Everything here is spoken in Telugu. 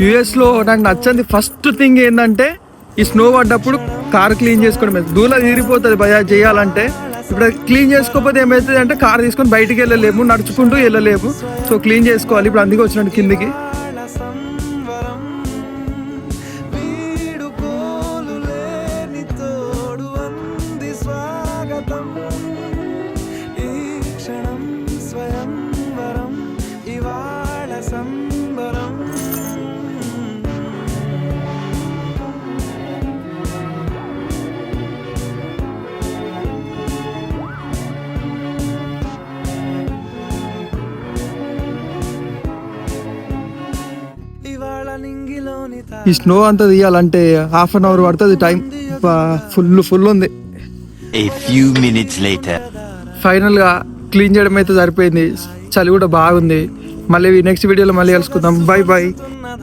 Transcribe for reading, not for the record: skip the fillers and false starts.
యుఎస్లో నాకు నచ్చింది ఫస్ట్ థింగ్ ఏంటంటే ఈ స్నో పడ్డప్పుడు కార్ క్లీన్ చేసుకోవడం. దూల తీరిపోతుంది భయ చేయాలంటే. ఇప్పుడు క్లీన్ చేసుకోకపోతే ఏమవుతుంది అంటే కార్ తీసుకొని బయటికి వెళ్ళలేము, నడుచుకుంటూ వెళ్ళలేము. సో క్లీన్ చేసుకోవాలి. ఇప్పుడు అందుకే వచ్చినట్టు కిందికి. ఈ స్నో అంతా తీయాలంటే 1/2 అవర్ పడుతుంది టైం. ఫుల్ ఉంది. ఫైనల్ గా క్లీన్ చేయడం అయితే సరిపోయింది. చలి కూడా బాగుంది. మళ్ళీ నెక్స్ట్ వీడియోలో మళ్ళీ కలుసుకుందాం. బై.